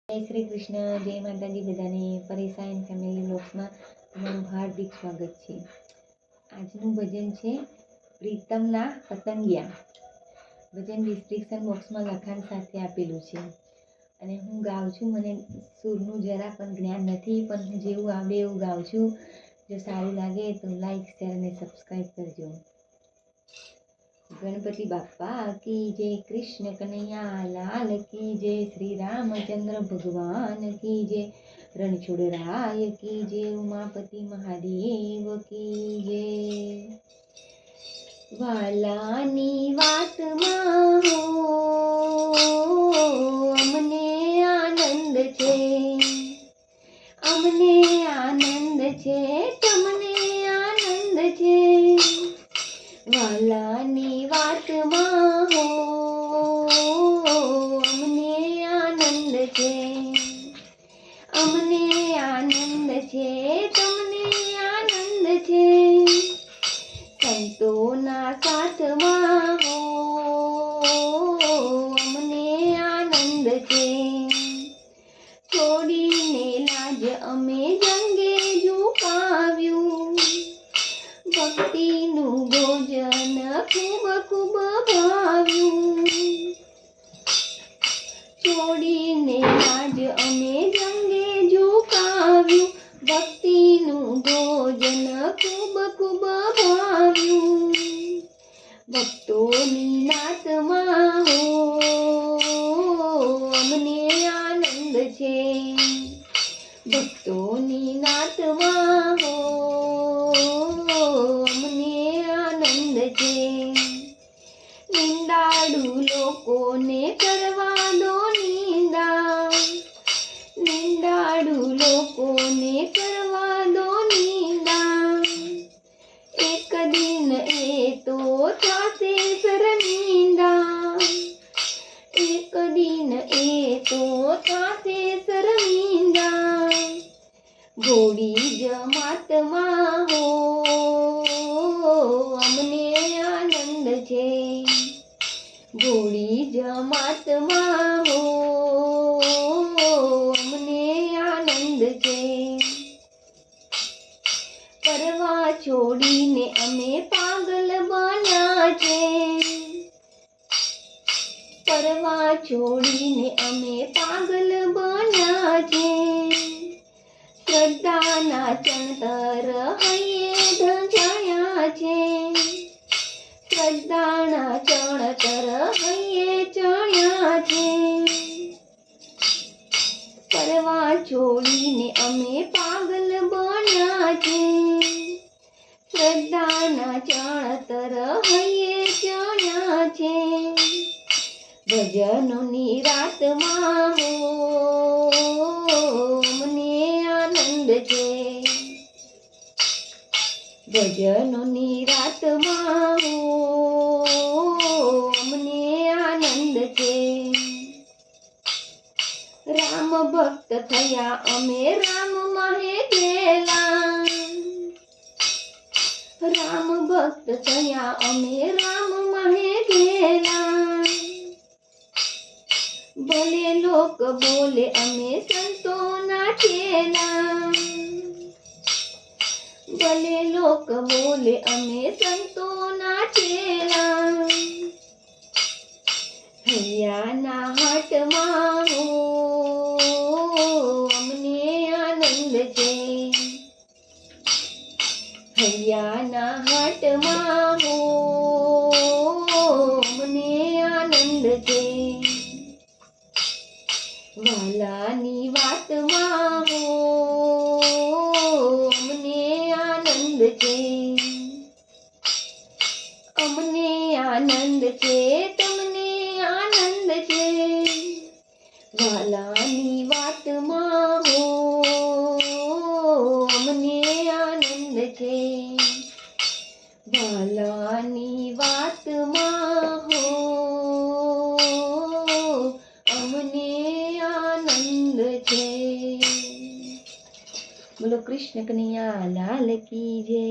જય શ્રી કૃષ્ણ, જય માતાજી બધાને. પરેશાન ફેમિલી બ્લોગ્સમાં તમારું હાર્દિક સ્વાગત છે. આજનું ભજન છે પ્રીતમના પતંગિયા. ભજન ડિસ્ક્રિપ્શન બોક્સમાં લખાણ સાથે આપેલું છે અને હું ગાઉં છું. મને સૂરનું જરા પણ જ્ઞાન નથી, પણ હું જેવું આવડે એવું ગાઉં છું. જો સારું લાગે તો લાઈક, શેર અને સબસ્ક્રાઈબ કરજો. ગણપતિ બાપ્પા કી જય, કૃષ્ણ કનૈયા લાલ કી જય, શ્રી રામચંદ્ર ભગવાન કી જય, રણછોડરાય કી જય, ઉમાપતિ મહાદેવ કી જય. વાલાની વાતમાં હો અમને આનંદ છે, અમને આનંદ છે, તમને આનંદ છે. વાલાની વાતમાં હો અમને આનંદ છે, અમને આનંદ છે, તમને આનંદ છે. સંતોના સાથમાં હો અમને આનંદ છે, છોડીને લાજ અમે જંગે ઝુકાવ્યું. ભક્તિનું ભોજન ખૂબ ખૂબ ભાવ્યું, છોડીને લાજ અમે જંગે ઝુકાવ્યું. ભક્તિનું ભોજન ખૂબ ખૂબ ભાવ્યું. ભક્તોની નાતમાં હો અમને આનંદ છે, ભક્તોની નાતમાં હો નિંદાળુ લોકોને કરવા દો નિંદા, નિંદાળુ લોકોને કરવા દો નિંદા. એક દિન એ તો થશે શર્મિંદા, એક દિન એ તો થશે શર્મિંદા. ઘોડી જમાતમાં હો અમને આનંદ છે, ઘોડી જમાતમાં હો અમને આનંદ છે. પરવા છોડીને અમે પાગલ બન્યા છે, પરવા છોડીને અમે પાગલ બન્યા છે. શ્રદ્ધાના ચણતર હૈયે ધજાયા છે, શ્રદ્ધાના ચણતર હૈયે ચણ્યા છે. પરવા છોડીને અમે પાગલ બન્યા છે, શ્રદ્ધાના ચણતર હૈયે ચણ્યા છે. ભજનોની રાતમાં હો અમને આનંદ છે, ભજનોની રાતમાં હો અમને આનંદ છે. રામ ભક્ત થયા અમે રામ માહે ગેલા, રામ ભક્ત થયા અમે રામ માહે ગેલા. ભલે લોક બોલે અમે સંતોના ચેલા, ભલે લોક બોલે અમે સંતોના ચેલા. હૈયાના હાટમાં હો અમને આનંદ છે, હૈયાના હાટમાં હો અમને આનંદ છે. વાલાની વાતમાં હો અમને આનંદ છે, અમને આનંદ છે, તમને આનંદ છે. વાલાની વાતમાં હો અમને આનંદ છે, વાલાની વાતમાં હો અમને આનંદ છે. બોલો કૃષ્ણ કનૈયા લાલ કી જય.